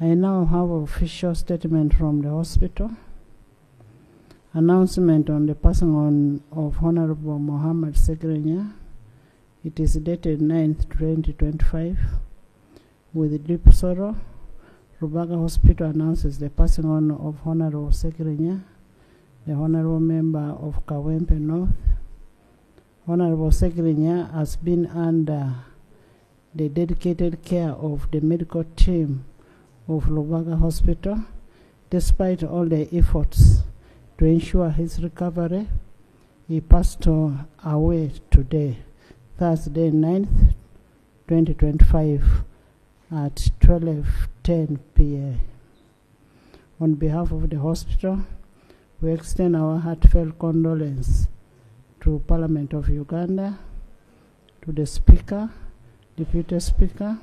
I now have an official statement from the hospital. Announcement on the passing of Honorable Mohammed Ssegirinya. It is dated 9th 2025. With deep sorrow, Rubaga Hospital announces the passing on of Honorable Ssegirinya, the Honorable Member of Kawempe North. Honorable Ssegirinya has been under the dedicated care of the medical team of Rubaga Hospital, despite all the efforts to ensure his recovery. He passed away today, Thursday 9th, 2025 at 12:10 p.m. On behalf of the hospital, we extend our heartfelt condolence to Parliament of Uganda, to the Speaker, Deputy Speaker,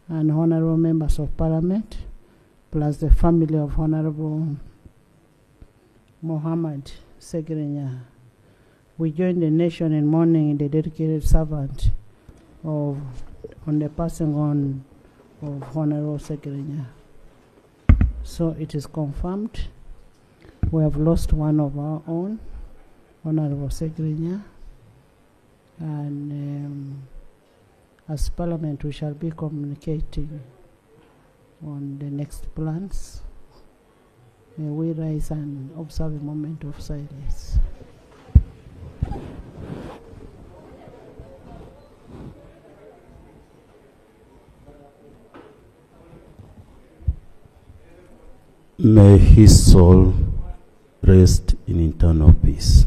and Honorable Members of Parliament, plus the family of Honorable Mohammed Ssegirinya. We join the nation in mourning the dedicated servant on the passing on of Honorable Ssegirinya. So it is confirmed we have lost one of our own, Honorable Ssegirinya, and as Parliament we shall be communicating on the next plans. May we rise and observe a moment of silence. May his soul rest in eternal peace.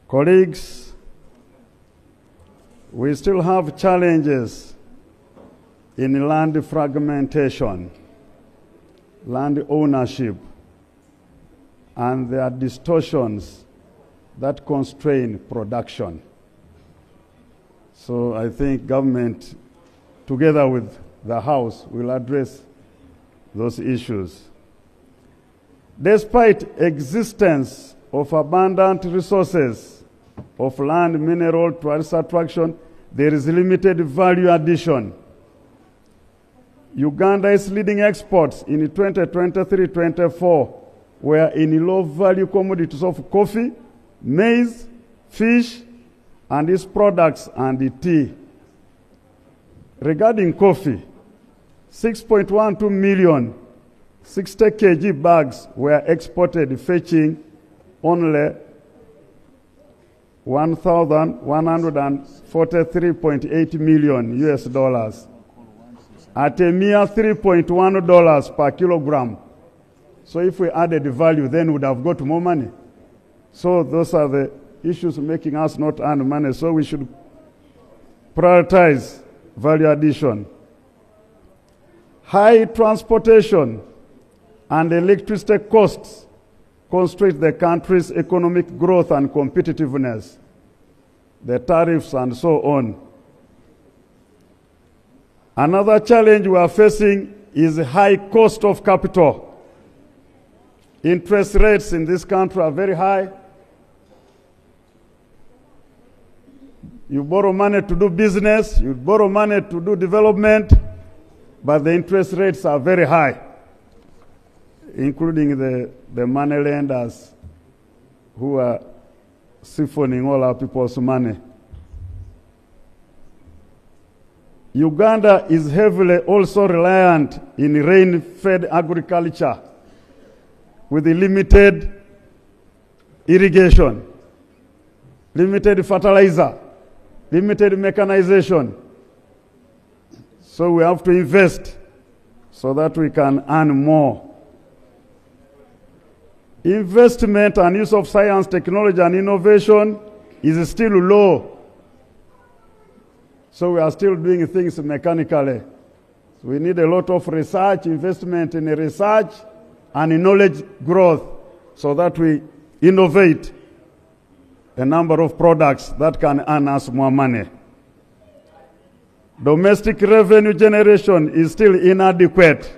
Colleagues, we still have challenges in land fragmentation, land ownership, and there are distortions that constrain production. So I think government, together with the House, will address those issues. Despite existence of abundant resources of land, mineral, tourist attraction, there is limited value addition. Uganda is leading exports in 2023-24 were in low-value commodities of coffee, maize, fish, and its products and tea. Regarding coffee, 6.12 million 60 kg bags were exported, fetching only $1,143.8 million US dollars at a mere $3.1 per kilogram. So if we added the value, then we would have got more money. So those are the issues making us not earn money. So we should prioritize value addition. High transportation and electricity costs constrain the country's economic growth and competitiveness, the tariffs and so on. Another challenge we are facing is the high cost of capital. Interest rates in this country are very high. You borrow money to do business, you borrow money to do development, but the interest rates are very high, including the money lenders who are siphoning all our people's money. Uganda is heavily also reliant in rain-fed agriculture with limited irrigation, limited fertilizer, limited mechanization. So we have to invest so that we can earn more. Investment and use of science, technology, and innovation is still low. So we are still doing things mechanically. So we need a lot of research, investment in research and in knowledge growth so that we innovate a number of products that can earn us more money. Domestic revenue generation is still inadequate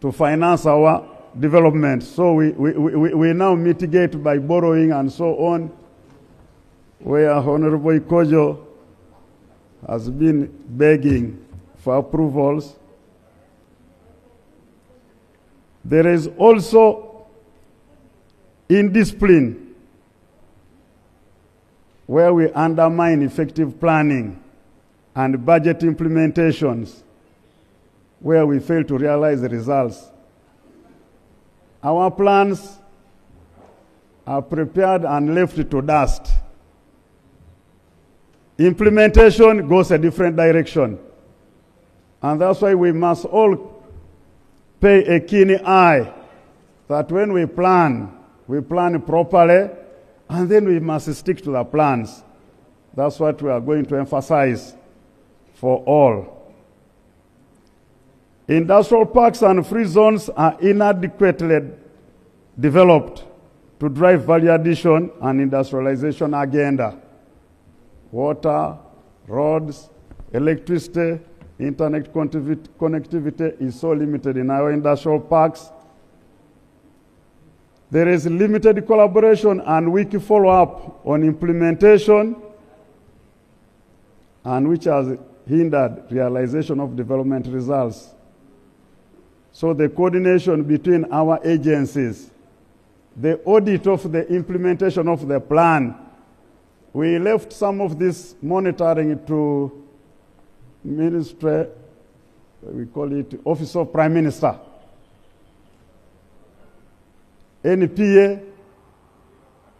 to finance our development. So we now mitigate by borrowing and so on, where Honorable Ikojo has been begging for approvals. There is also indiscipline, where we undermine effective planning and budget implementations, where we fail to realize the results. Our plans are prepared and left to dust. Implementation goes a different direction. And that's why we must all pay a keen eye that when we plan properly, and then we must stick to the plans. That's what we are going to emphasize for all. Industrial parks and free zones are inadequately developed to drive value addition and industrialization agenda. Water, roads, electricity, internet connectivity is so limited in our industrial parks. There is limited collaboration and weak follow-up on implementation, and which has hindered realization of development results. So the coordination between our agencies, the audit of the implementation of the plan, we left some of this monitoring to ministry, we call it Office of Prime Minister, NPA,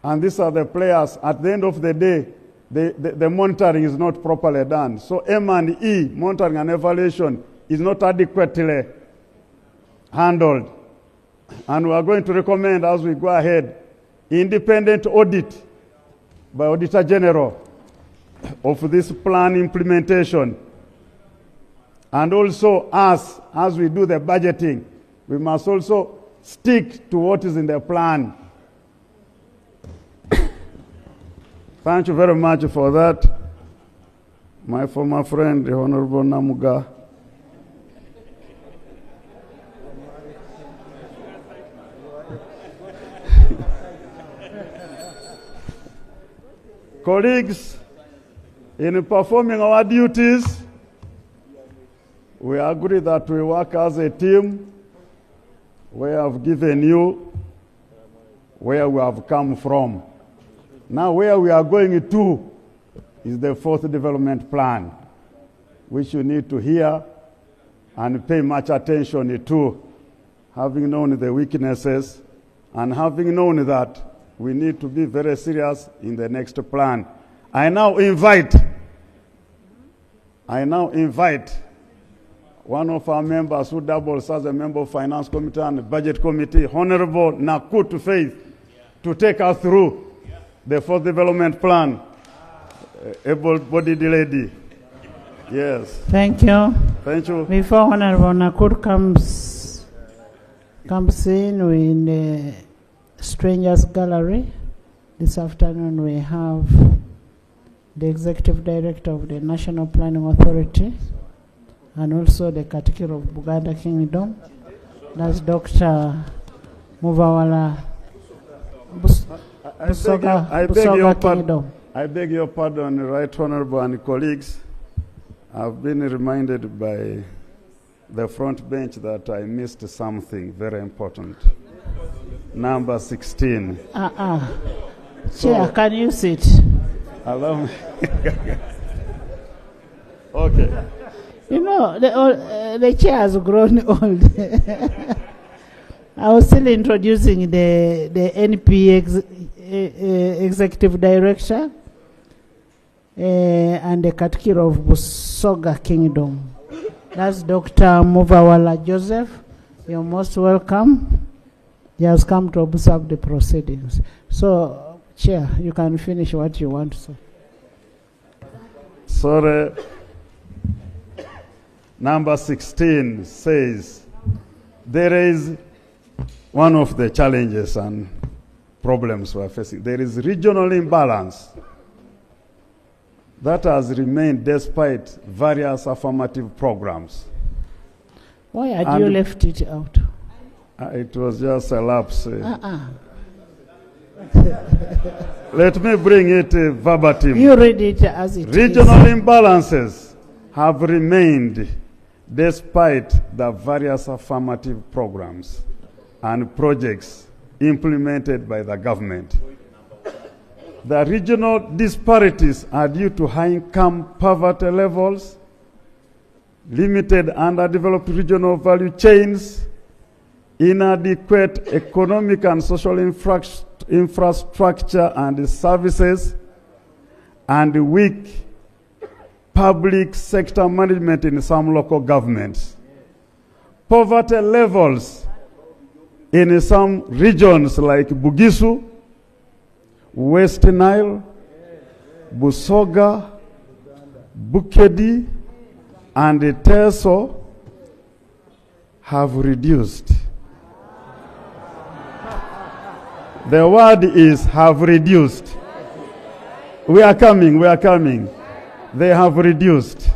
and these are the players. At the end of the day, the monitoring is not properly done. So M&E, monitoring and evaluation, is not adequately handled. And we are going to recommend, as we go ahead, independent audit by Auditor General of this plan implementation. And also us, as we do the budgeting, we must also stick to what is in the plan. Thank you very much for that. My former friend, the Honorable Namuga. Colleagues, in performing our duties, we agree that we work as a team. We have given you where we have come from. Now where we are going to is the fourth development plan, which you need to hear and pay much attention to, having known the weaknesses and having known that we need to be very serious in the next plan. I now invite one of our members who doubles as a member of Finance Committee and Budget Committee, Honorable Nakut Faith, to take us through the fourth development plan. Able-bodied lady. Yes. Thank you. Thank you. Before Honorable Nakut comes in, we're in the Strangers Gallery. This afternoon we have the Executive Director of the National Planning Authority and also the Katikiro of Buganda Kingdom. That's Dr. Muvawala I beg your pardon, Right Honorable and colleagues. I've been reminded by the front bench that I missed something very important. Number 16. Chair, can you sit? Allow me. Okay. You know, the chair has grown old. I was still introducing the NP Executive Director and the Katikiro of Busoga Kingdom. That's Dr. Muvawala Joseph. You're most welcome. He has come to observe the proceedings. So, Chair, you can finish what you want to say. Sorry. Number 16 says, there is one of the challenges and problems we are facing. There is regional imbalance That has remained despite various affirmative programs. Why had you left it out? It was just a lapse. Let me bring it verbatim. You read it as it Regional imbalances have remained despite the various affirmative programs and projects implemented by the government. The regional disparities are due to high-income poverty levels, limited underdeveloped regional value chains, inadequate economic and social infrastructure and services, and weak public sector management in some local governments. Poverty levels in some regions like Bugisu, West Nile, Busoga, Bukedi, and Teso have reduced. The word is have reduced. We are coming. They have reduced.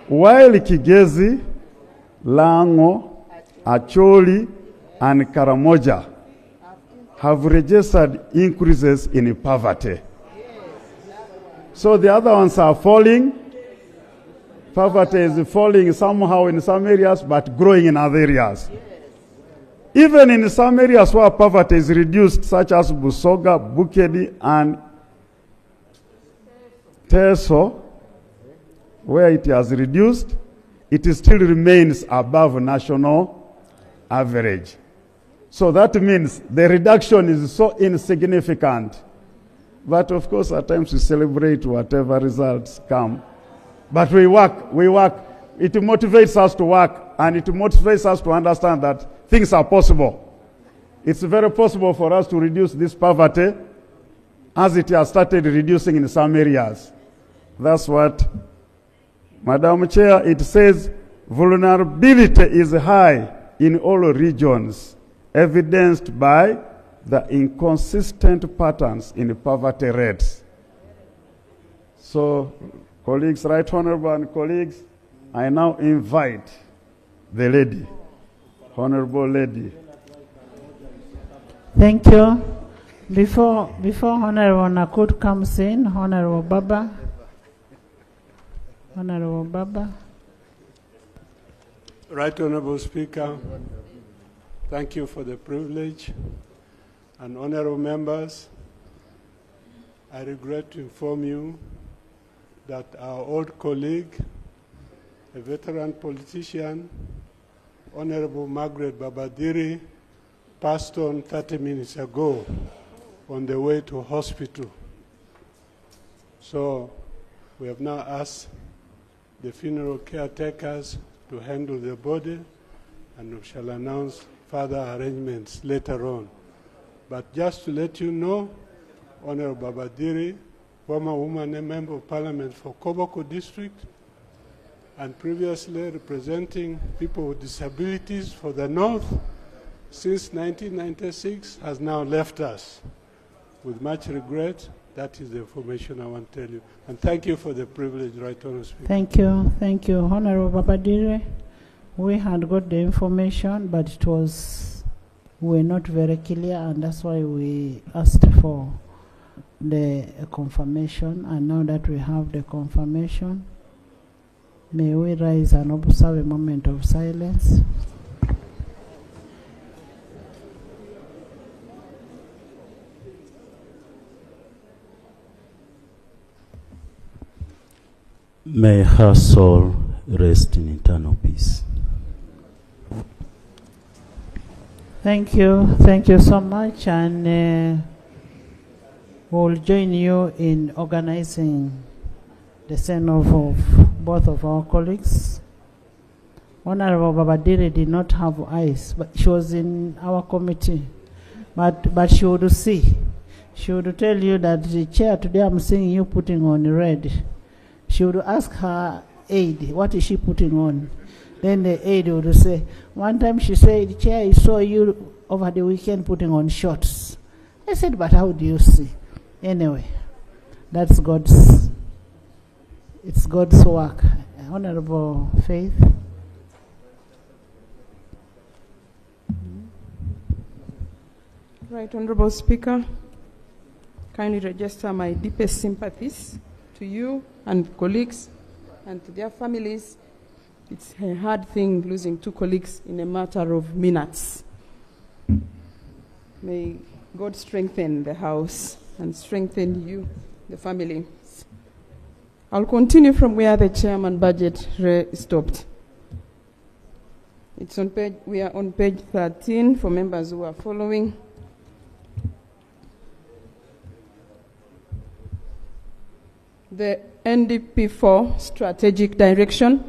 While Kigezi, Lango, Acholi, and Karamoja have registered increases in poverty. So the other ones are falling. Poverty is falling somehow in some areas, but growing in other areas. Even in some areas where poverty is reduced, such as Busoga, Bukedi, and Teso, where it has reduced, it still remains above national average. So that means the reduction is so insignificant. But of course, at times we celebrate whatever results come. But we work. It motivates us to work, and it motivates us to understand that things are possible. It's very possible for us to reduce this poverty as it has started reducing in some areas. That's what, Madam Chair, it says vulnerability is high in all regions, evidenced by the inconsistent patterns in poverty rates. So, colleagues, Right Honorable and colleagues, I now invite the lady, Honorable Lady. Thank you. Before Honorable Nakut comes in, Honorable Baba. Right Honorable Speaker, thank you for the privilege. And honorable members, I regret to inform you that our old colleague, a veteran politician, Honorable Margaret Babadiri, passed on 30 minutes ago on the way to hospital. So we have now asked the funeral caretakers to handle the body, and we shall announce further arrangements later on. But just to let you know, Honorable Babadiri, former woman and member of parliament for Koboko district, and previously representing people with disabilities for the North, since 1996, has now left us. With much regret, that is the information I want to tell you. And thank you for the privilege, Right Honourable Speaker. Thank you, Honorable Babadiri. We had got the information, but we were not very clear, and that's why we asked for the confirmation. And now that we have the confirmation, may we rise and observe a moment of silence. May her soul rest in eternal peace. Thank you so much, and we'll join you in organizing the send-off of both of our colleagues. Honorable Babadiri did not have eyes, but she was in our committee. But she would see. She would tell you that the chair today I'm seeing you putting on red. She would ask her aide, what is she putting on? Then the aide would say, one time she said, Chair, I saw you over the weekend putting on shorts. I said, but how do you see? Anyway, that's God's it's God's work. Honorable Faith. Right, Honorable Speaker, kindly register my deepest sympathies to you and colleagues and to their families. It's a hard thing losing 2 colleagues in a matter of minutes. May God strengthen the House and strengthen you, the family. I'll continue from where the chairman budget stopped. We are on page 13 for members who are following. The NDP4 strategic direction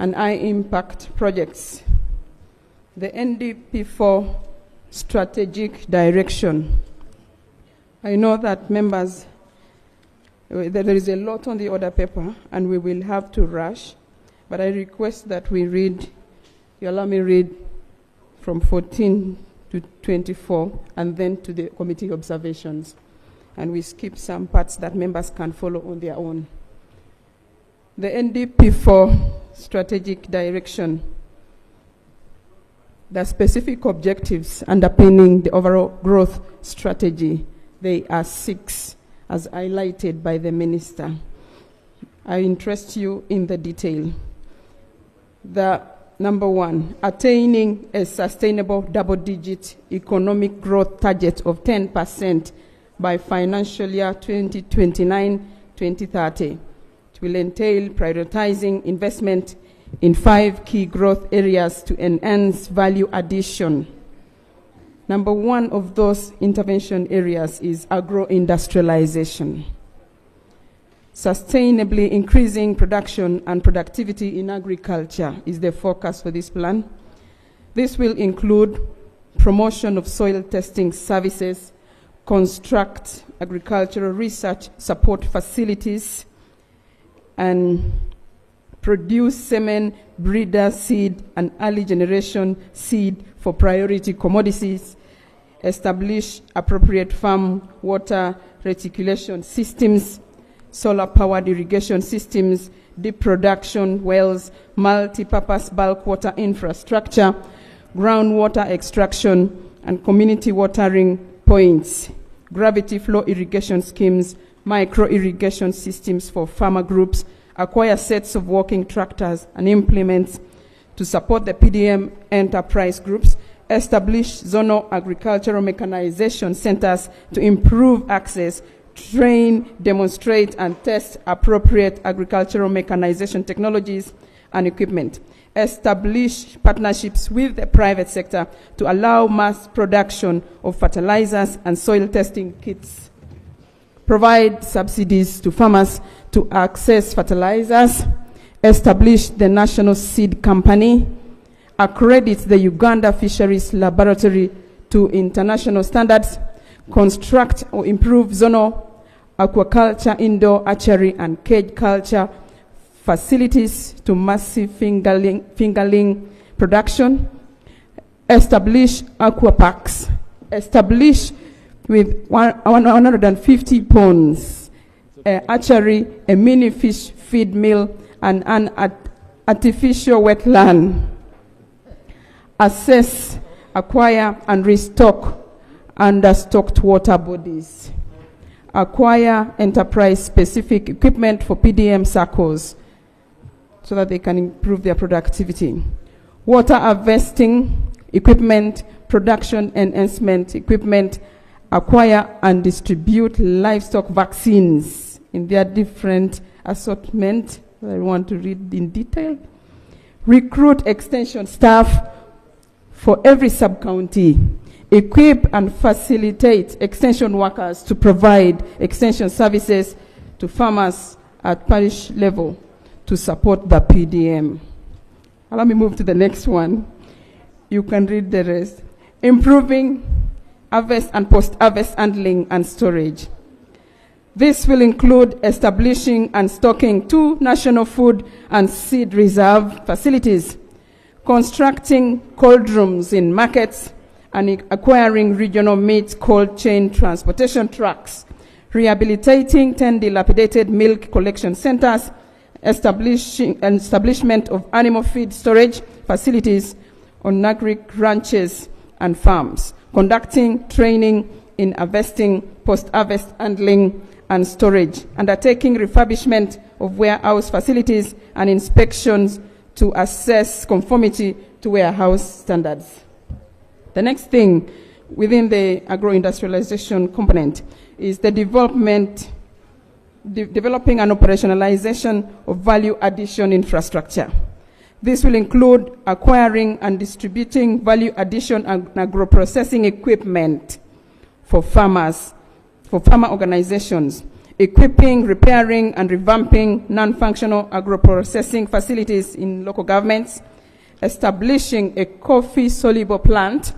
and high impact projects. The NDP4 strategic direction. I know that members, there is a lot on the order paper and we will have to rush, but I request that we read, you allow me read from 14 to 24 and then to the committee observations. And we skip some parts that members can follow on their own. The NDP4 strategic direction, the specific objectives underpinning the overall growth strategy, they are 6, as highlighted by the minister. I interest you in the detail. The number 1, attaining a sustainable double-digit economic growth target of 10% by financial year 2029-2030. It will entail prioritizing investment in 5 key growth areas to enhance value addition. Number 1 of those intervention areas is agro-industrialization. Sustainably increasing production and productivity in agriculture is the focus for this plan. This will include promotion of soil testing services, construct agricultural research support facilities, and produce semen, breeder seed, and early generation seed for priority commodities, establish appropriate farm water reticulation systems, solar-powered irrigation systems, deep production wells, multi-purpose bulk water infrastructure, groundwater extraction, and community watering points, gravity flow irrigation schemes, micro-irrigation systems for farmer groups, acquire sets of working tractors and implements to support the PDM enterprise groups, establish zonal agricultural mechanization centers to improve access, train, demonstrate, and test appropriate agricultural mechanization technologies and equipment, establish partnerships with the private sector to allow mass production of fertilizers and soil testing kits, provide subsidies to farmers to access fertilizers, establish the National Seed Company, accredit the Uganda Fisheries Laboratory to international standards, construct or improve zonal aquaculture, indoor archery, and cage culture facilities to massive fingerling production, establish aqua parks, establish with 150 ponds, archery, a mini fish feed mill, and an artificial wetland, assess, acquire, and restock understocked water bodies, acquire enterprise-specific equipment for PDM circles so that they can improve their productivity, water harvesting equipment, production enhancement equipment, acquire and distribute livestock vaccines in their different assortment. I want to read in detail. Recruit extension staff for every sub-county. Equip and facilitate extension workers to provide extension services to farmers at parish level to support the PDM. Allow me move to the next one. You can read the rest. Improving harvest and post-harvest handling and storage. This will include establishing and stocking 2 national food and seed reserve facilities, constructing cold rooms in markets, and acquiring regional meat cold chain transportation trucks, rehabilitating 10 dilapidated milk collection centers, establishment of animal feed storage facilities on agri ranches and farms, conducting training in harvesting, post-harvest handling, and storage, undertaking refurbishment of warehouse facilities and inspections to assess conformity to warehouse standards. The next thing within the agro-industrialization component is the developing and operationalization of value addition infrastructure. This will include acquiring and distributing value addition and agro-processing equipment for farmers, for farmer organizations, equipping, repairing, and revamping non-functional agro-processing facilities in local governments, establishing a coffee-soluble plant,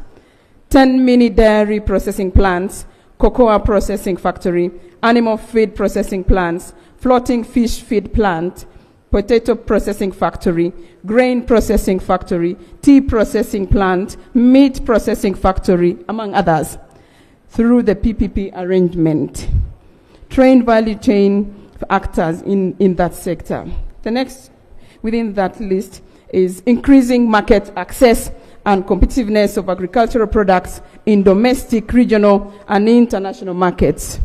10 mini dairy processing plants, cocoa processing factory, animal feed processing plants, floating fish feed plant, potato processing factory, grain processing factory, tea processing plant, meat processing factory, among others, through the PPP arrangement. Train value chain actors in that sector. The next within that list is increasing market access and competitiveness of agricultural products in domestic, regional, and international markets.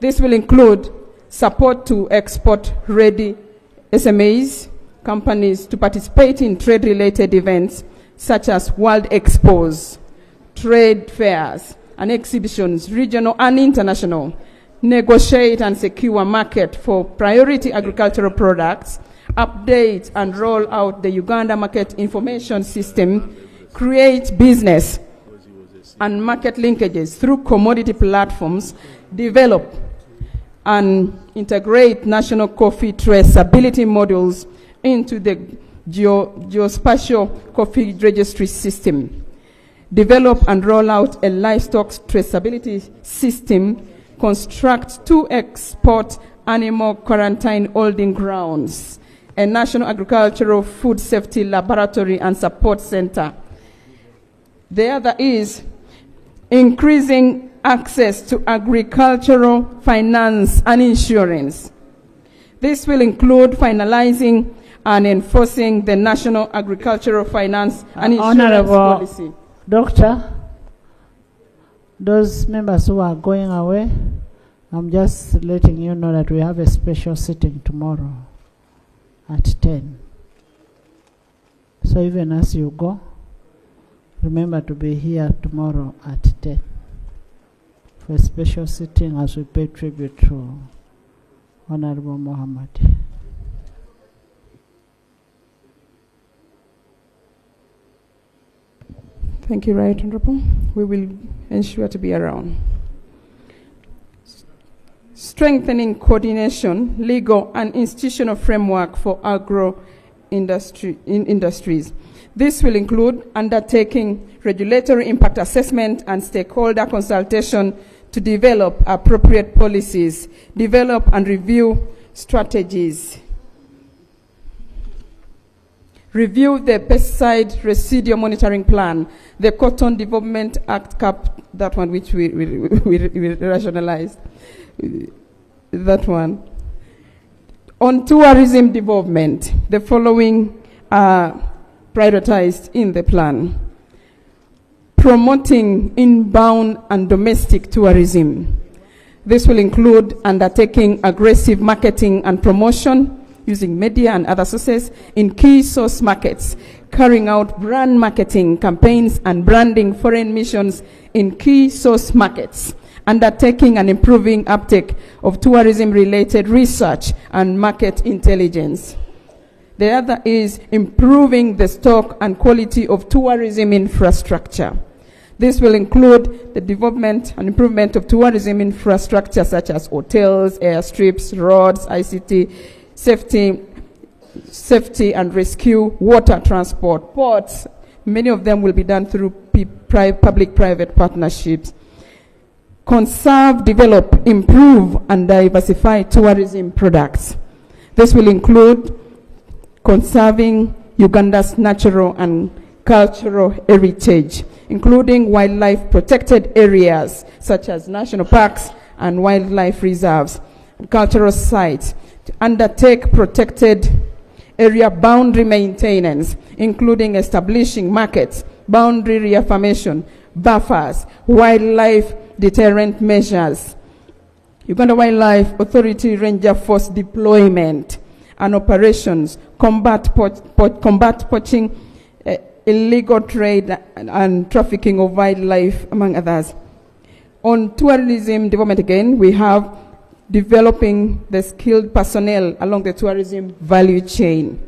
This will include support to export-ready SMEs, companies to participate in trade-related events such as world expos, trade fairs, and exhibitions, regional and international, negotiate and secure market for priority agricultural products, update and roll out the Uganda Market Information System, create business and market linkages through commodity platforms, develop and integrate national coffee traceability modules into the geospatial coffee registry system, develop and roll out a livestock traceability system, construct 2 export animal quarantine holding grounds, a national agricultural food safety laboratory and support center. The other is increasing access to agricultural finance and insurance. This will include finalizing and enforcing the National Agricultural Finance and Insurance Honorable Policy. Doctor, those members who are going away, I'm just letting you know that we have a special sitting tomorrow at 10. So even as you go, remember to be here tomorrow at 10 for a special sitting as we pay tribute to Honorable Mohammed. Thank you, Right Honorable. We will ensure to be around. Strengthening coordination, legal and institutional framework for industries. This will include undertaking regulatory impact assessment and stakeholder consultation to develop appropriate policies, develop and review strategies. Review the pesticide residue monitoring plan, the Cotton Development Act CAP, that one which we rationalized, that one. On tourism development, the following are prioritized in the plan. Promoting inbound and domestic tourism. This will include undertaking aggressive marketing and promotion using media and other sources in key source markets, carrying out brand marketing campaigns and branding foreign missions in key source markets, undertaking and improving uptake of tourism-related research and market intelligence. The other is improving the stock and quality of tourism infrastructure. This will include the development and improvement of tourism infrastructure such as hotels, airstrips, roads, ICT, safety and rescue, water transport, ports. Many of them will be done through public-private partnerships. Conserve, develop, improve, and diversify tourism products. This will include conserving Uganda's natural and cultural heritage, including wildlife protected areas such as national parks and wildlife reserves, cultural sites, to undertake protected area boundary maintenance, including establishing markets, boundary reaffirmation, buffers, wildlife deterrent measures, Uganda Wildlife Authority Ranger Force deployment and operations, combat poaching, illegal trade and trafficking of wildlife, among others. On tourism development again, we have developing the skilled personnel along the tourism value chain.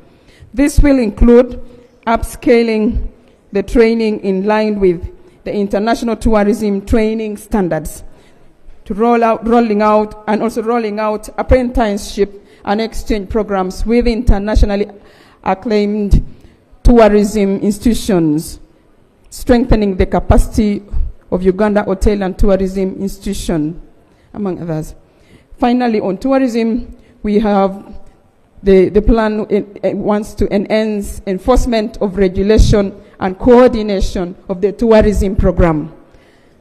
This will include upscaling the training in line with the international tourism training standards, to rolling out apprenticeship and exchange programs with internationally acclaimed tourism institutions, strengthening the capacity of Uganda Hotel and Tourism Institution, among others. Finally, on tourism, we have the plan wants to enhance enforcement of regulation and coordination of the tourism program.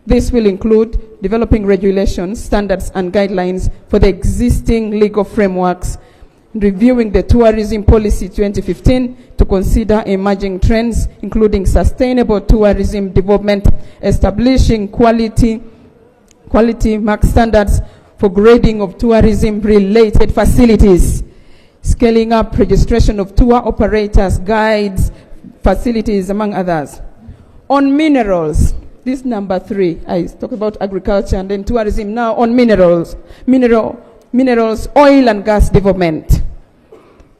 This will include developing regulations, standards, and guidelines for the existing legal frameworks, reviewing the Tourism Policy 2015 to consider emerging trends, including sustainable tourism development, establishing quality mark standards for grading of tourism-related facilities, scaling up registration of tour operators, guides, facilities, among others. On minerals, this number 3, I talk about agriculture and then tourism. Now on minerals, oil and gas development.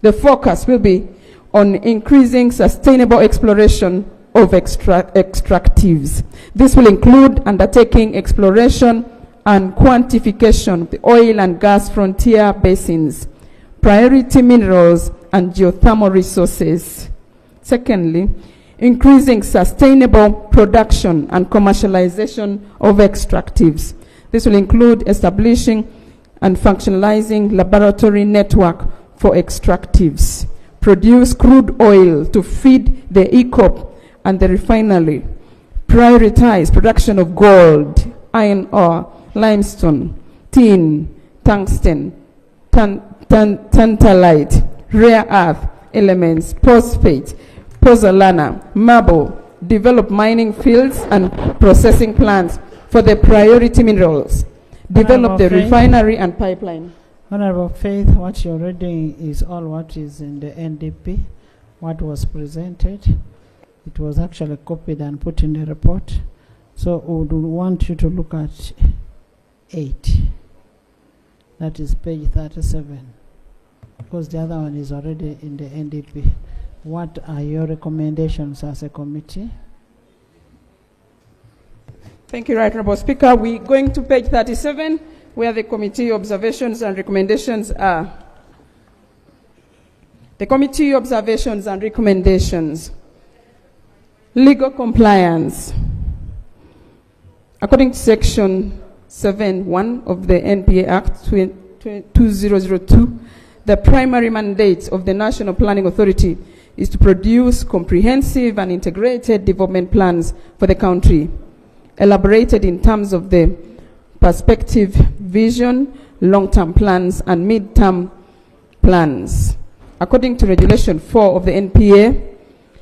The focus will be on increasing sustainable exploration of extractives. This will include undertaking exploration and quantification of the oil and gas frontier basins, priority minerals, and geothermal resources. Secondly, increasing sustainable production and commercialization of extractives. This will include establishing and functionalizing laboratory network for extractives, produce crude oil to feed the ECOP and the refinery, prioritize production of gold, iron ore, limestone, tin, tungsten, tantalite, rare earth elements, phosphate, pozzolana, marble, develop mining fields and processing plants for the priority minerals, develop the refinery and pipeline. Honorable Faith, what you're reading is all what is in the NDP, what was presented. It was actually copied and put in the report. So we would want you to look at 8. That is page 37. Because the other one is already in the NDP. What are your recommendations as a committee? Thank you, Right Honourable Speaker. We're going to page 37, where the committee observations and recommendations are. The committee observations and recommendations. Legal compliance. According to Section 7.1 of the NPA Act 2002, the primary mandate of the National Planning Authority is to produce comprehensive and integrated development plans for the country, elaborated in terms of the perspective, vision, long-term plans, and mid-term plans. According to Regulation 4 of the NPA,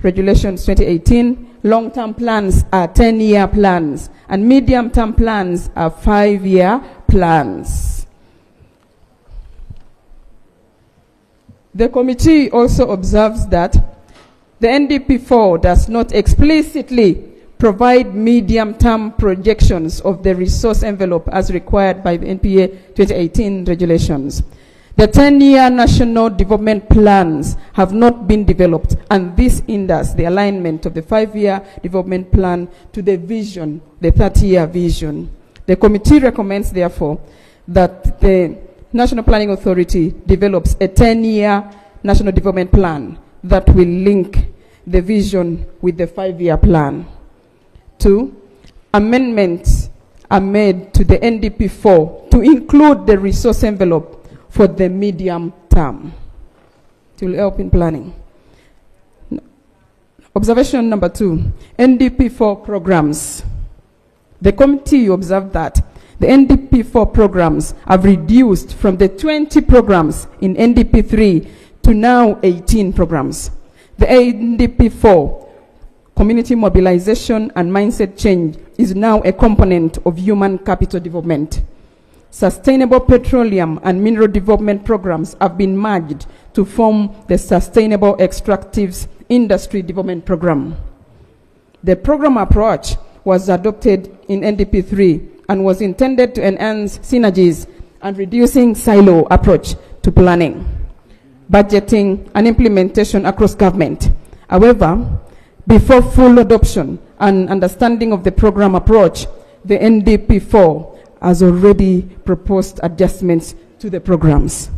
Regulations 2018, long-term plans are 10-year plans, and medium-term plans are 5-year plans. The committee also observes that the NDP4 does not explicitly provide medium-term projections of the resource envelope as required by the NPA 2018 regulations. The 10-year national development plans have not been developed, and this hinders the alignment of the 5-year development plan to the vision, the 30-year vision. The committee recommends, therefore, that the National Planning Authority develops a 10-year national development plan that will link the vision with the 5-year plan. 2, amendments are made to the NDP4 to include the resource envelope for the medium term. It will help in planning. Observation number 2, NDP4 programs. The committee observed that The NDP4 programs have reduced from the 20 programs in NDP3 to now 18 programs. The NDP4 community mobilization and mindset change is now a component of human capital development. Sustainable petroleum and mineral development programs have been merged to form the Sustainable Extractives Industry Development Program. The program approach was adopted in NDP3 and was intended to enhance synergies and reducing silo approach to planning, budgeting, and implementation across government. However, before full adoption and understanding of the program approach, the NDP4 has already proposed adjustments to the programs.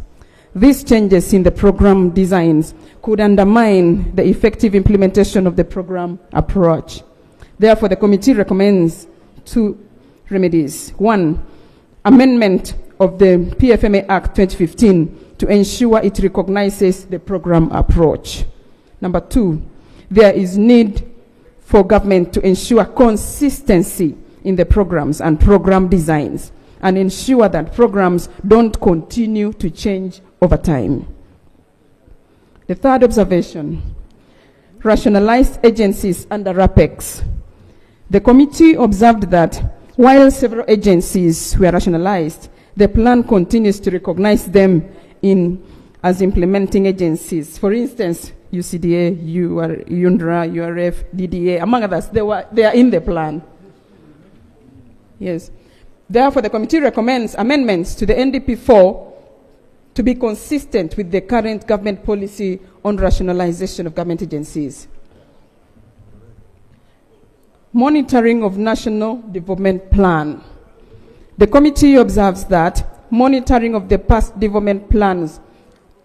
These changes in the program designs could undermine the effective implementation of the program approach. Therefore, the committee recommends 2 remedies. 1, amendment of the PFMA Act 2015 to ensure it recognizes the program approach. Number 2, there is need for government to ensure consistency in the programs and program designs and ensure that programs don't continue to change over time. The third observation, rationalized agencies under RAPEX. The committee observed that while several agencies were rationalized, the plan continues to recognize them as implementing agencies. For instance, UCDA, UNDRA, URF, DDA, among others, they are in the plan. Yes. Therefore, the committee recommends amendments to the NDP4 to be consistent with the current government policy on rationalization of government agencies. Monitoring of National Development Plan. The committee observes that monitoring of the past development plans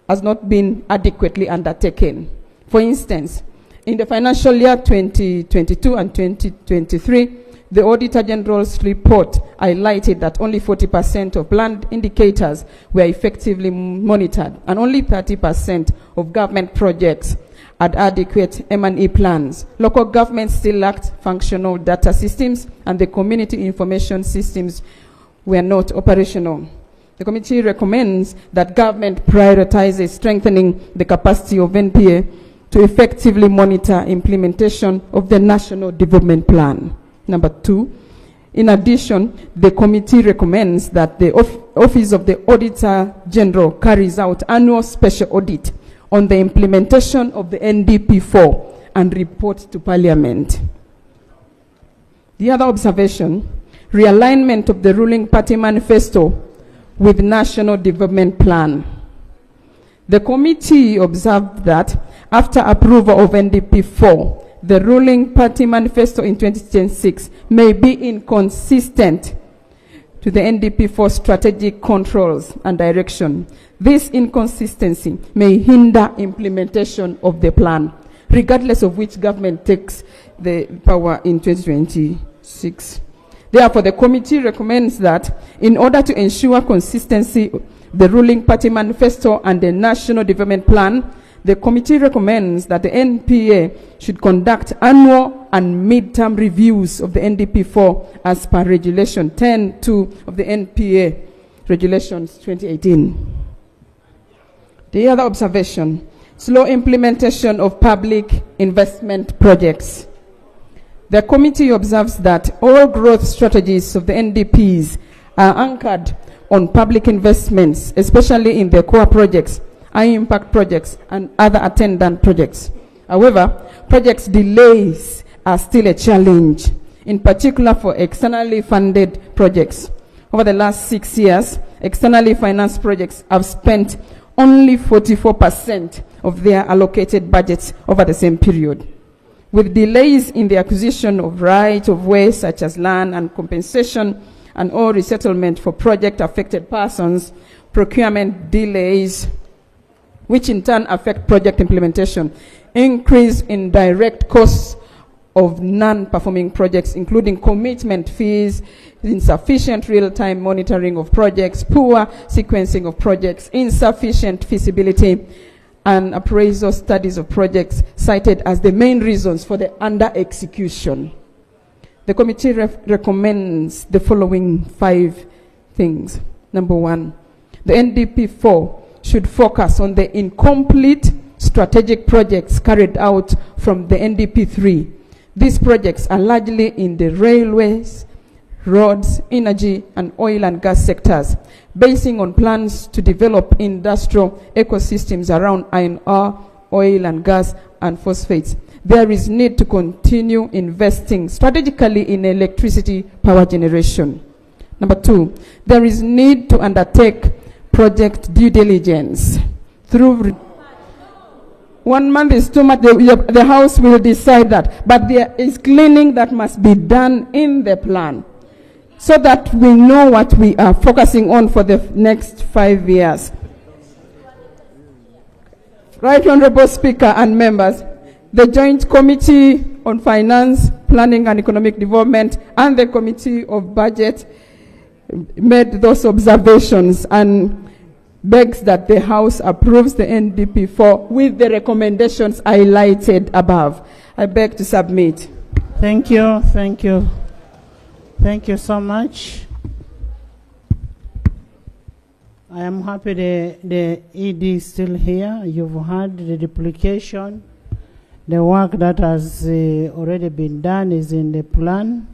has not been adequately undertaken. For instance, in the financial year 2022 and 2023, the Auditor General's report highlighted that only 40% of planned indicators were effectively monitored, and only 30% of government projects had adequate M&E plans. Local governments still lacked functional data systems, and the community information systems were not operational. The committee recommends that government prioritizes strengthening the capacity of NPA to effectively monitor implementation of the National Development Plan. Number 2, in addition, the committee recommends that the Office of the Auditor General carries out annual special audit on the implementation of the NDP4 and report to Parliament. The other observation, realignment of the ruling party manifesto with National Development Plan. The committee observed that after approval of NDP4, the ruling party manifesto in 2026 may be inconsistent to the NDP4 strategic controls and direction. This inconsistency may hinder implementation of the plan, regardless of which government takes the power in 2026. Therefore, the committee recommends that in order to ensure consistency, the ruling party manifesto and the National Development Plan, the committee recommends that the NPA should conduct annual and mid-term reviews of the NDP4 as per Regulation 10(2) of the NPA Regulations 2018. The other observation, slow implementation of public investment projects. The committee observes that all growth strategies of the NDPs are anchored on public investments, especially in the core projects, high-impact projects, and other attendant projects. However, projects delays are still a challenge, in particular for externally funded projects. Over the last 6 years, externally financed projects have spent only 44% of their allocated budgets over the same period. With delays in the acquisition of right-of-way, such as land and compensation and or resettlement for project-affected persons, procurement delays, which in turn affect project implementation, increase in direct costs of non-performing projects, including commitment fees, insufficient real-time monitoring of projects, poor sequencing of projects, insufficient feasibility, and appraisal studies of projects cited as the main reasons for the under-execution. The committee recommends the following 5 things. Number 1, the NDP4 should focus on the incomplete strategic projects carried out from the NDP3. These projects are largely in the railways, roads, energy, and oil and gas sectors, basing on plans to develop industrial ecosystems around iron ore, oil and gas, and phosphates. There is need to continue investing strategically in electricity power generation. Number 2, there is need to undertake project due diligence. Through 1 month is too much, the House will decide that, but there is cleaning that must be done in the plan, so that we know what we are focusing on for the next 5 years. Right Honorable Speaker and members, the Joint Committee on Finance, Planning and Economic Development and the Committee of Budget made those observations and begs that the House approves the NDP4 with the recommendations highlighted above. I beg to submit. Thank you, thank you. Thank you so much. I am happy the ED is still here. You've heard the duplication. The work that has already been done is in the plan.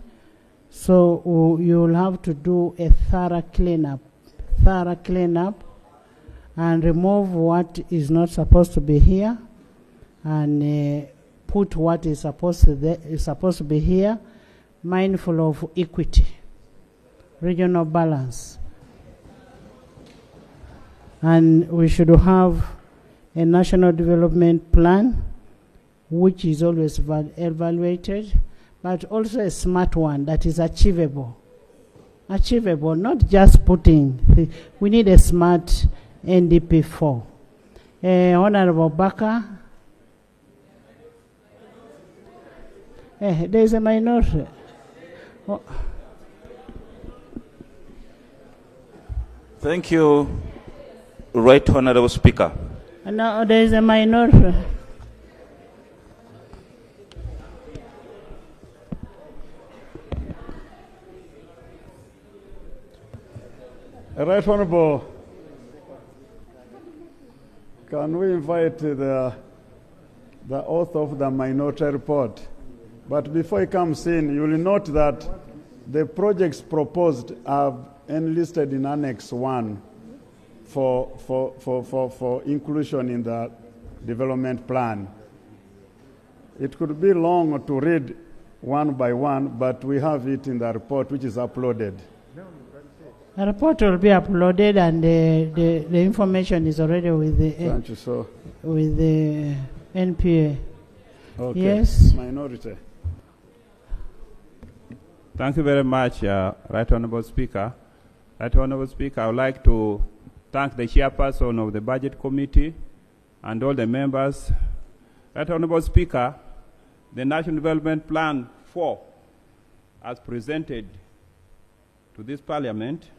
So you'll have to do a thorough cleanup and remove what is not supposed to be here and put what is supposed to be here, mindful of equity, regional balance. And we should have a national development plan which is always evaluated, but also a smart one that is achievable. Achievable, not just putting. We need a smart NDP4. Honorable Baka. There is a minority. Oh. Thank you, Right Honorable Speaker. No, there is a minority. Right Honorable, can we invite the author of the minority report? But before he comes in, you will note that the projects proposed are enlisted in Annex 1 for inclusion in the development plan. It could be long to read one by one, but we have it in the report which is uploaded. The report will be uploaded, and the information is already with the with the NPA. Okay. Yes. Minority. Thank you very much, Right Honorable Speaker. Right Honorable Speaker, I would like to thank the chairperson of the Budget Committee and all the members. Right Honorable Speaker, the National Development Plan 4, as presented to this Parliament,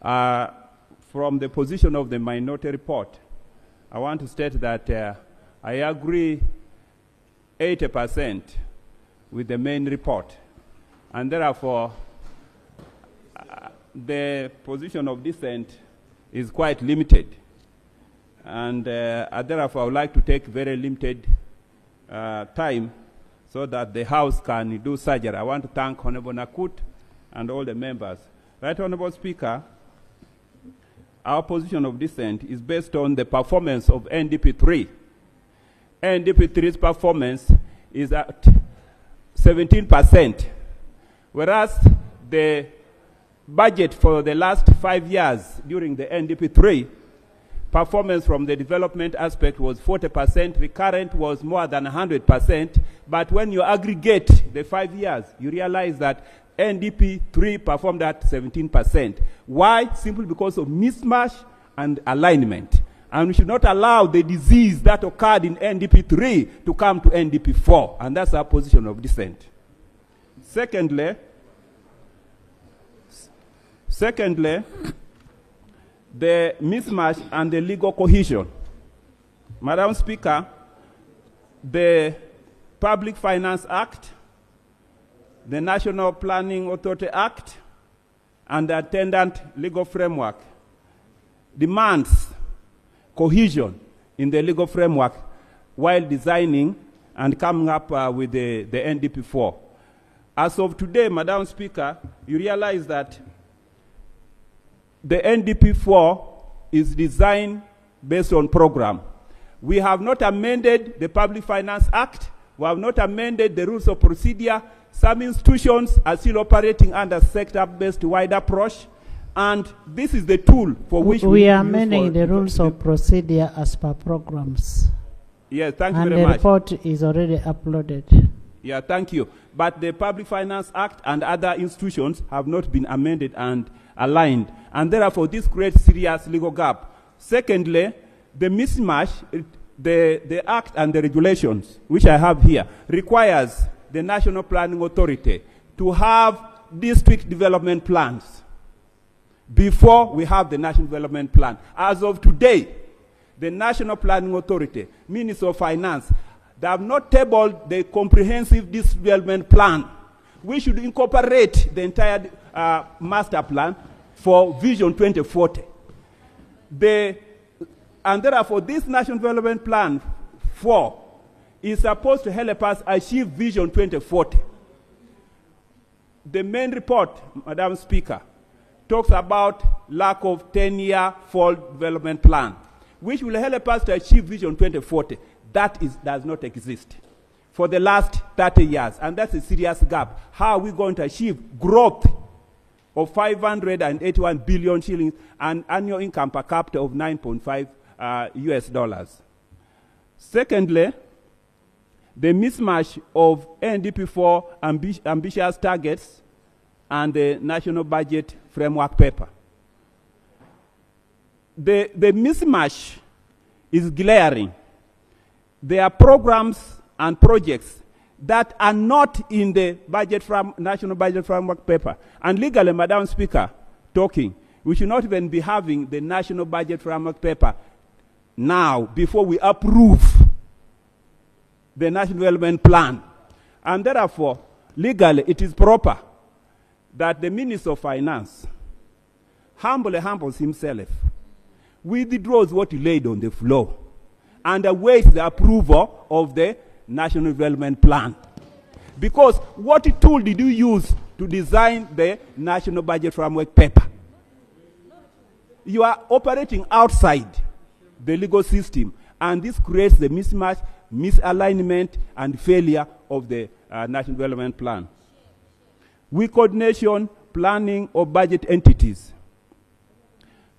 from the position of the minority report, I want to state that I agree 80% with the main report, and therefore the position of dissent is quite limited, and therefore I would like to take very limited time so that the House can do surgery. I want to thank Honorable Nakut and all the members. Right Honorable Speaker, our position of dissent is based on the performance of NDP3. NDP3's performance is at 17%, whereas the budget for the last 5 years during the NDP3, performance from the development aspect was 40%, recurrent was more than 100%, but when you aggregate the 5 years, you realize that NDP3 performed at 17%. Why? Simply because of mismatch and alignment. And we should not allow the disease that occurred in NDP3 to come to NDP4. And that's our position of dissent. Secondly, the mismatch and the legal cohesion. Madam Speaker, the Public Finance Act, the National Planning Authority Act and the attendant legal framework demands cohesion in the legal framework while designing and coming up with the NDP4. As of today, Madam Speaker, you realize that the NDP4 is designed based on program. We have not amended the Public Finance Act. We have not amended the rules of procedure. Some institutions are still operating under sector-based wide approach. And this is the tool for which we are amending the rules of procedure as per programs. Yes, thank you and very the much. report is already uploaded. Yeah, thank you. But the Public Finance Act and other institutions have not been amended and aligned. And therefore, this creates serious legal gap. Secondly, the mismatch, the Act and the regulations, which I have here, requires the National Planning Authority to have district development plans before we have the National Development Plan. As of today, the National Planning Authority, Minister of Finance, they have not tabled the comprehensive district development plan. We should incorporate the entire master plan for Vision 2040. And therefore, this National Development Plan 4 is supposed to help us achieve Vision 2040. The main report, Madam Speaker, talks about lack of 10-year fall development plan, which will help us to achieve Vision 2040. That does not exist for the last 30 years, and that's a serious gap. How are we going to achieve growth of 581 billion shillings and annual income per capita of $9.5 US? Secondly, the mismatch of NDP4 ambitious targets and the National Budget Framework Paper. The mismatch is glaring. There are programs and projects that are not in the National Budget Framework Paper. And legally, Madam Speaker, talking, we should not even be having the National Budget Framework Paper now before we approve the National Development Plan. And therefore, legally, it is proper that the Minister of Finance humbly humbles himself, withdraws what he laid on the floor, and awaits the approval of the National Development Plan. Because what tool did you use to design the National Budget Framework Paper? You are operating outside the legal system, and this creates the mismatch, misalignment, and failure of the National Development Plan. Weak coordination, planning of budget entities.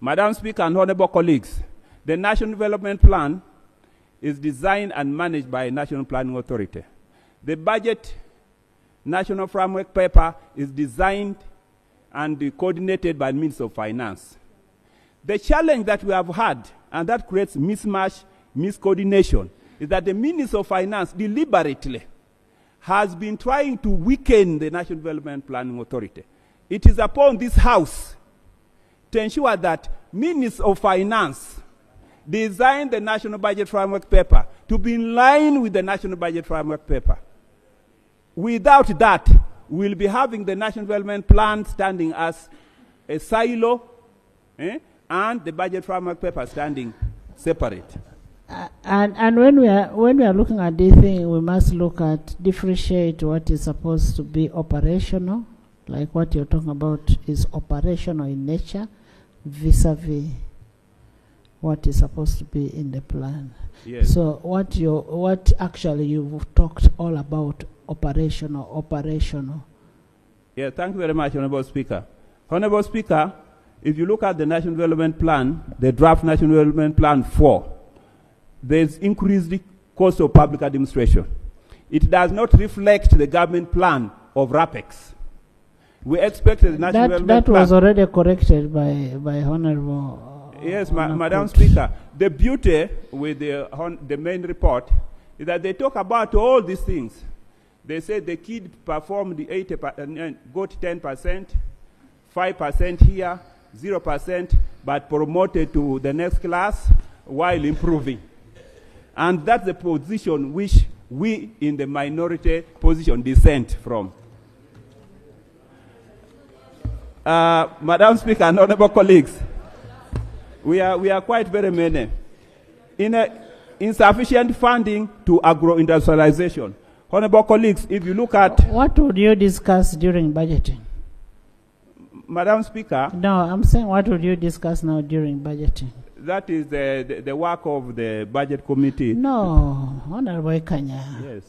Madam Speaker and honorable colleagues, the National Development Plan is designed and managed by a National Planning Authority. The Budget National Framework Paper is designed and coordinated by the Minister of Finance. The challenge that we have had, and that creates mismatch, miscoordination, is that the Minister of Finance deliberately has been trying to weaken the National Development Planning Authority. It is upon this House to ensure that Minister of Finance design the National Budget Framework Paper to be in line with the National Budget Framework Paper. Without that, we'll be having the National Development Plan standing as a silo, and the Budget Framework Paper standing separate. And when we are looking at this thing, we must look at differentiate what is supposed to be operational, like what you're talking about is operational in nature, vis-a-vis what is supposed to be in the plan. Yes. So what actually you've talked all about operational. Yeah, thank you very much, Honorable Speaker. Honorable Speaker, if you look at the National Development Plan, the draft National Development Plan 4, there's increased cost of public administration. It does not reflect the government plan of RAPEX. We expect the National Development Plan. That was already corrected by Honorable. Yes, Madam Speaker. The beauty with the main report is that they talk about all these things. They say the kid performed 80%, got 10%, 5% here, 0%, but promoted to the next class while improving. And that's the position which we in the minority position dissent from. Madam Speaker and honorable colleagues, we are quite very many. Insufficient funding to agro-industrialization. Honorable colleagues, if you look at... What would you discuss during budgeting? Madam Speaker... No, I'm saying what would you discuss now during budgeting? That is the work of the budget committee. No, Honorable Kanya. Yes.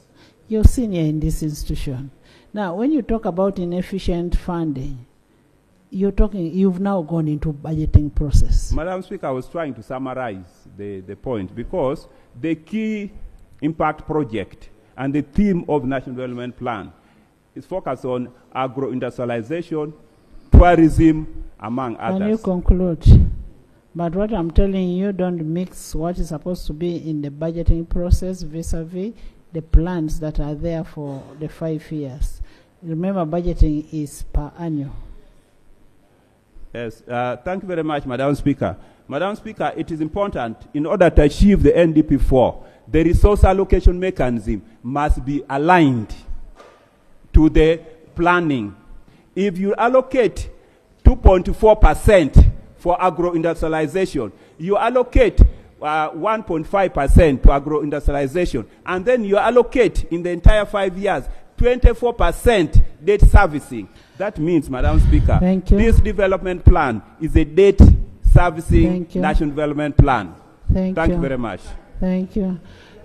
You're senior in this institution. Now, when you talk about inefficient funding, you've now gone into budgeting process. Madam Speaker, I was trying to summarize the point because the key impact project and the theme of National Development Plan is focused on agro-industrialization, tourism, among others. Can you conclude? But what I'm telling you, don't mix what is supposed to be in the budgeting process vis-a-vis the plans that are there for the 5 years. Remember, budgeting is per annual. Yes, thank you very much, Madam Speaker. Madam Speaker, it is important in order to achieve the NDP4, the resource allocation mechanism must be aligned to the planning. If you allocate 2.4% for agro-industrialization, you allocate 1.5% to agro-industrialization, and then you allocate in the entire 5 years 24% debt servicing. That means, Madam Speaker, this development plan is a debt servicing national development plan. Thank you very much. Thank you.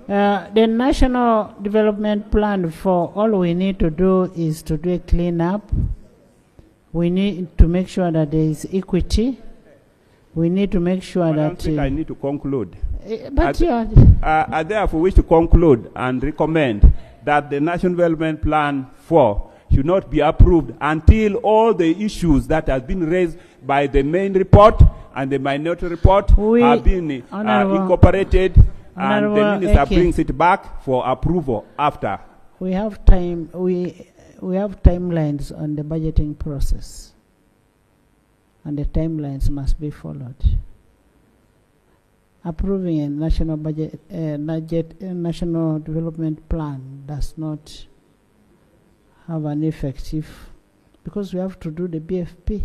The national development plan, for all we need to do is to do a cleanup. We need to make sure that there is equity. We need to make sure Madam that... Speaker, I need to conclude. But I therefore wish to conclude and recommend that the National Development Plan 4 should not be approved until all the issues that have been raised by the main report and the minority report have been incorporated, and the minister brings it back for approval after. We have time. We have timelines on the budgeting process, and the timelines must be followed. Approving a national budget, national development plan does not have an effective, because we have to do the BFP,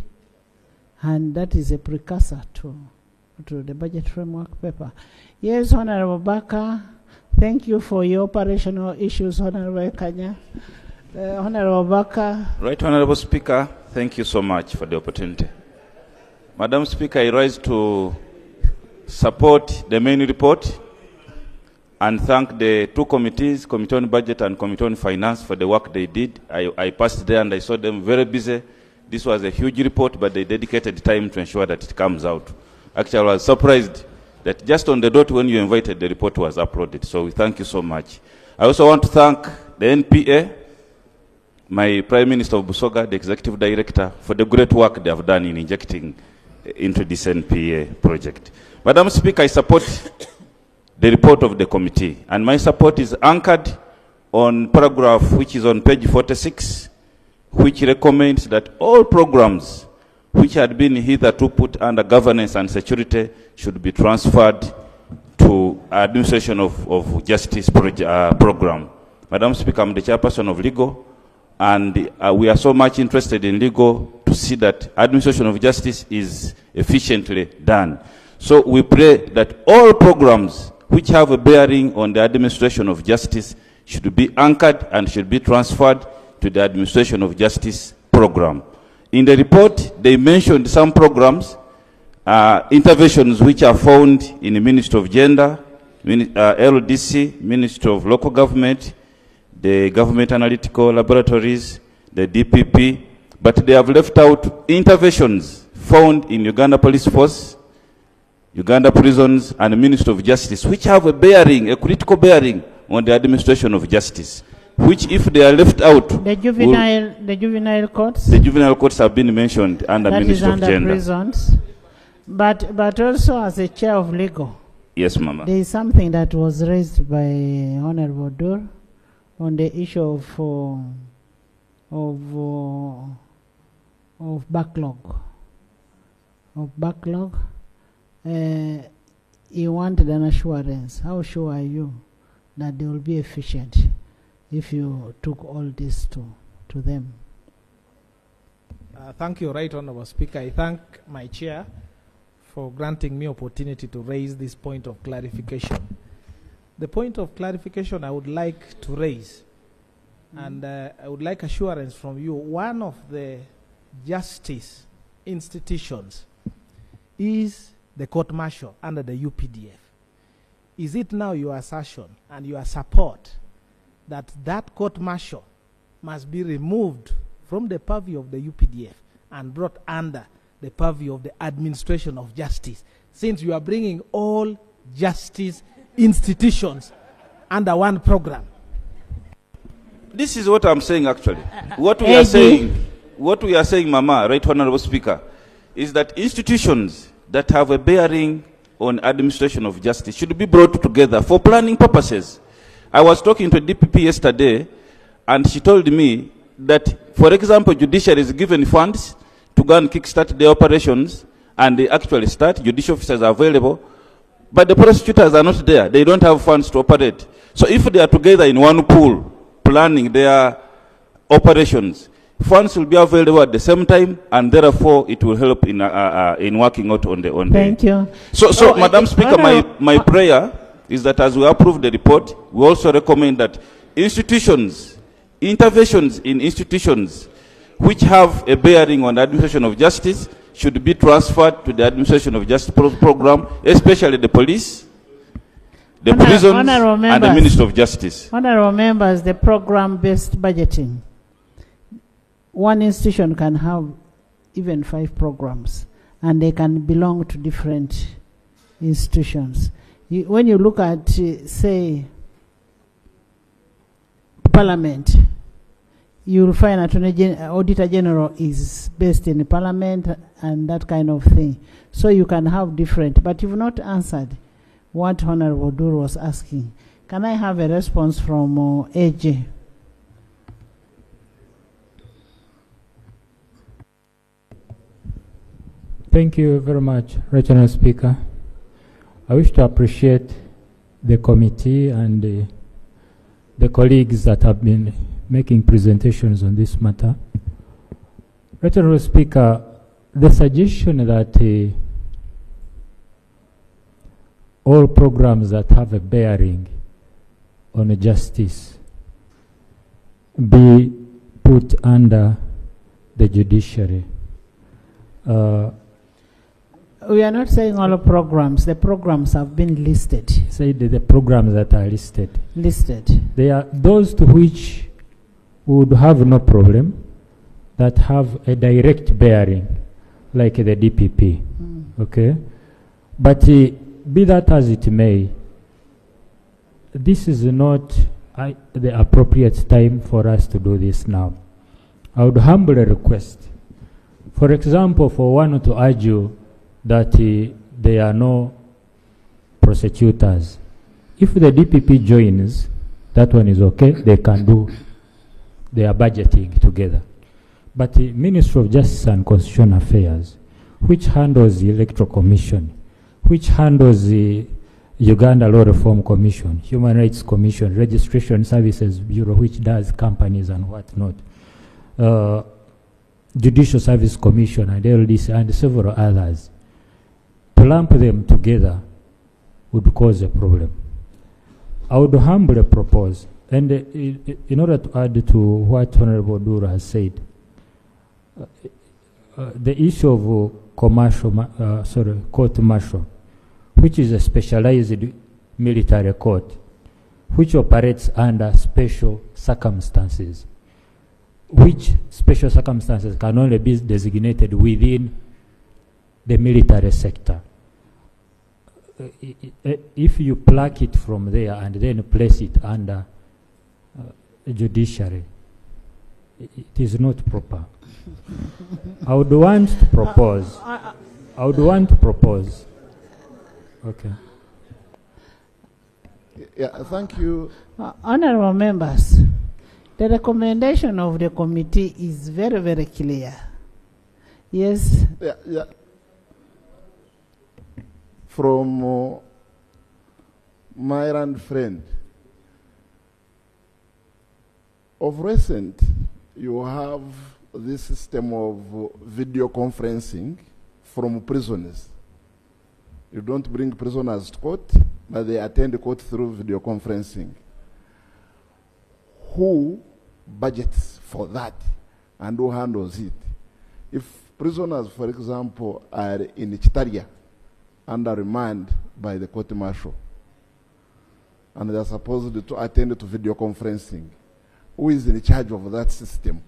and that is a precursor to the budget framework paper. Yes, Honorable Baka, thank you for your operational issues, Honorable Kanya. Honorable Baka. Right, Honorable Speaker, thank you so much for the opportunity. Madam Speaker, I rise to support the main report and thank the two committees, Committee on Budget and Committee on Finance, for the work they did. I passed there and I saw them very busy. This was a huge report, but they dedicated time to ensure that it comes out. Actually, I was surprised that just on the dot when you invited, the report was uploaded. So we thank you so much. I also want to thank the NPA, my Prime Minister of Busoga, the Executive Director, for the great work they have done in injecting into this NPA project. Madam Speaker, I support the report of the committee, and my support is anchored on paragraph which is on page 46, which recommends that all programs which had been hitherto put under governance and security should be transferred to administration of justice program. Madam Speaker, I'm the chairperson of legal, and we are so much interested in legal to see that administration of justice is efficiently done. So we pray that all programs which have a bearing on the administration of justice should be anchored and should be transferred to the administration of justice program. In the report, they mentioned some programs, interventions which are found in the Ministry of Gender, LDC, Ministry of Local Government, the Government Analytical Laboratories, the DPP, but they have left out interventions found in Uganda Police Force, Uganda prisons, and the Ministry of Justice, which have a bearing, a critical bearing on the administration of justice, which if they are left out... The juvenile courts? The juvenile courts have been mentioned under Ministry of Gender. That is under prisons. But also as a chair of legal. Yes, Mama. There is something that was raised by Honorable Dur on the issue of backlog. You wanted an assurance. How sure are you that they will be efficient if you took all this to them? Thank you, Right Honourable Speaker. I thank my chair for granting me opportunity to raise this point of clarification. The point of clarification I would like to raise, and I would like assurance from you, one of the justice institutions is the court-martial under the UPDF. Is it now your assertion and your support that that court-martial must be removed from the purview of the UPDF and brought under the purview of the administration of justice, since you are bringing all justice institutions under one program? This is what I'm saying actually. What we are saying, Mama, Right Honorable Speaker, is that institutions that have a bearing on administration of justice should be brought together for planning purposes. I was talking to a DPP yesterday, and she told me that, for example, judiciary is given funds to go and kickstart the operations, and they actually start. Judicial officers are available, but the prosecutors are not there. They don't have funds to operate. So if they are together in one pool, planning their operations, funds will be available at the same time, and therefore it will help in working out on the Thank you. So Madam Speaker, my prayer is that as we approve the report, we also recommend that institutions, interventions in institutions which have a bearing on the administration of justice should be transferred to the administration of justice program, especially the police, the prisons, and the Ministry of Justice. Honorable members, the program-based budgeting. One institution can have even 5 programs, and they can belong to different institutions. When you look at, say, Parliament, you'll find Auditor General is based in the Parliament and that kind of thing. So you can have different, but you've not answered what Honorable Dur was asking. Can I have a response from AJ? Thank you very much, Regional Speaker. I wish to appreciate the committee and the colleagues that have been making presentations on this matter. Regional Speaker, the suggestion that all programs that have a bearing on justice be put under the judiciary. We are not saying all programs. The programs have been listed. Say the programs that are listed. They are those to which we would have no problem, that have a direct bearing, like the DPP. Okay? But be that as it may, this is not the appropriate time for us to do this now. I would humbly request, for example, for one to argue that there are no prosecutors. If the DPP joins, that one is okay. They can do their budgeting together. But the Ministry of Justice and Constitutional Affairs, which handles the Electoral Commission, which handles the Uganda Law Reform Commission, Human Rights Commission, Registration Services Bureau, which does companies and whatnot, Judicial Service Commission and LDC and several others, to lump them together would cause a problem. I would humbly propose, and in order to add to what Honorable Dura has said, the issue of court-martial, which is a specialized military court, which operates under special circumstances, which special circumstances can only be designated within the military sector. If you pluck it from there and then place it under judiciary, it is not proper. I would want to propose. Okay. Yeah, thank you. Honorable members, the recommendation of the committee is very, very clear. Yes. Yeah. From my and friend, of recent, you have this system of video conferencing from prisoners. You don't bring prisoners to court, but they attend court through video conferencing. Who budgets for that and who handles it? If prisoners, for example, are in Chitaria under remand by the court martial, and they are supposed to attend to video conferencing, who is in charge of that system?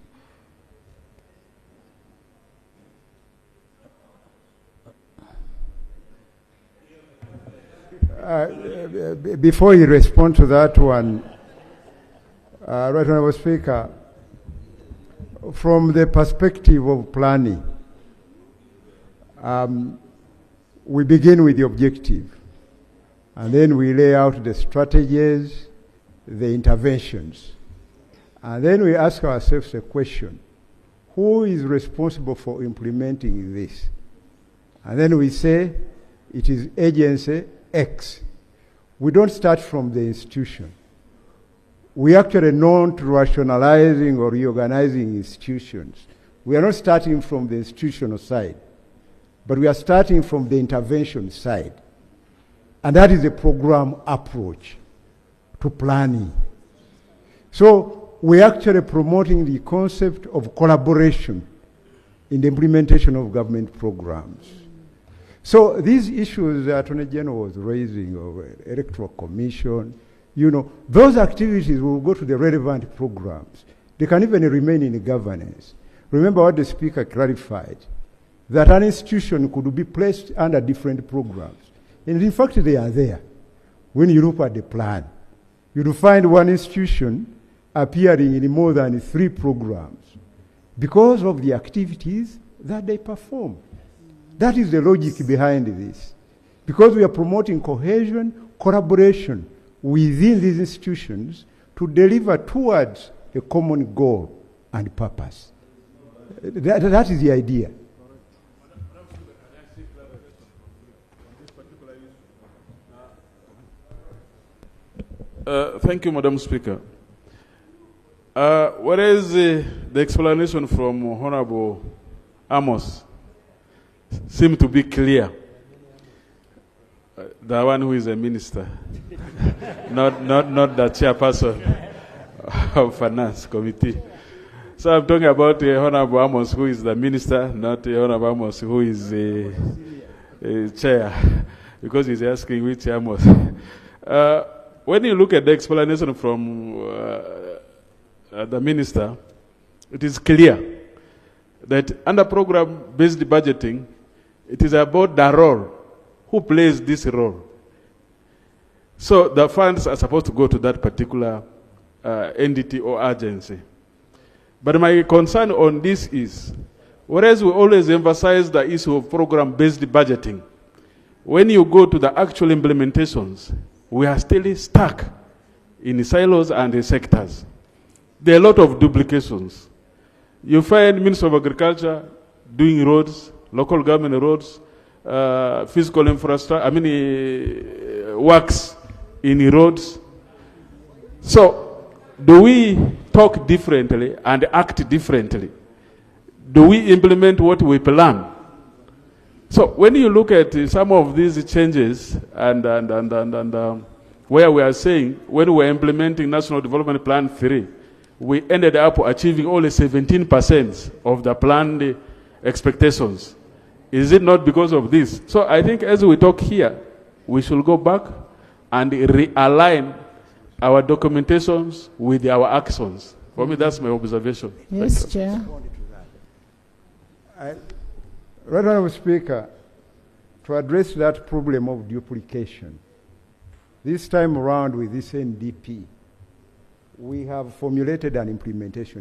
Before you respond to that one, Right Honourable Speaker, from the perspective of planning, we begin with the objective, and then we lay out the strategies, the interventions, and then we ask ourselves a question: who is responsible for implementing this? And then we say it is agency X. We don't start from the institution. We actually not rationalizing or reorganizing institutions. We are not starting from the institutional side, but we are starting from the intervention side. And that is a program approach to planning. So we're actually promoting the concept of collaboration in the implementation of government programs. So these issues that Attorney General was raising, of Electoral Commission, you know, those activities will go to the relevant programs. They can even remain in the governance. Remember what the Speaker clarified, that an institution could be placed under different programs. And in fact, they are there. When you look at the plan, you will find one institution appearing in more than 3 programs because of the activities that they perform. That is the logic behind this. Because we are promoting cohesion, collaboration within these institutions to deliver towards a common goal and purpose. That is the idea. Thank you, Madam Speaker. Whereas the explanation from Honorable Amos seemed to be clear, the one who is a minister, not the chairperson of Finance Committee. So I'm talking about Honorable Amos, who is the minister, not Honorable Amos, who is a chair, because he's asking which Amos. When you look at the explanation from the minister, it is clear that under program-based budgeting, it is about the role. Who plays this role? So the funds are supposed to go to that particular entity or agency. But my concern on this is, whereas we always emphasize the issue of program-based budgeting, when you go to the actual implementations, we are still stuck in silos and sectors. There are a lot of duplications. You find Minister of Agriculture doing roads, local government roads, physical infrastructure, works in roads. So, do we talk differently and act differently? Do we implement what we plan? So, when you look at some of these changes and where we are saying, when we were implementing National Development Plan 3, we ended up achieving only 17% of the planned expectations. Is it not because of this? So I think as we talk here, we should go back and realign our documentations with our actions. For me, that's my observation. Yes, Chair. Right Honourable Speaker, to address that problem of duplication, this time around with this NDP, we have formulated an implementation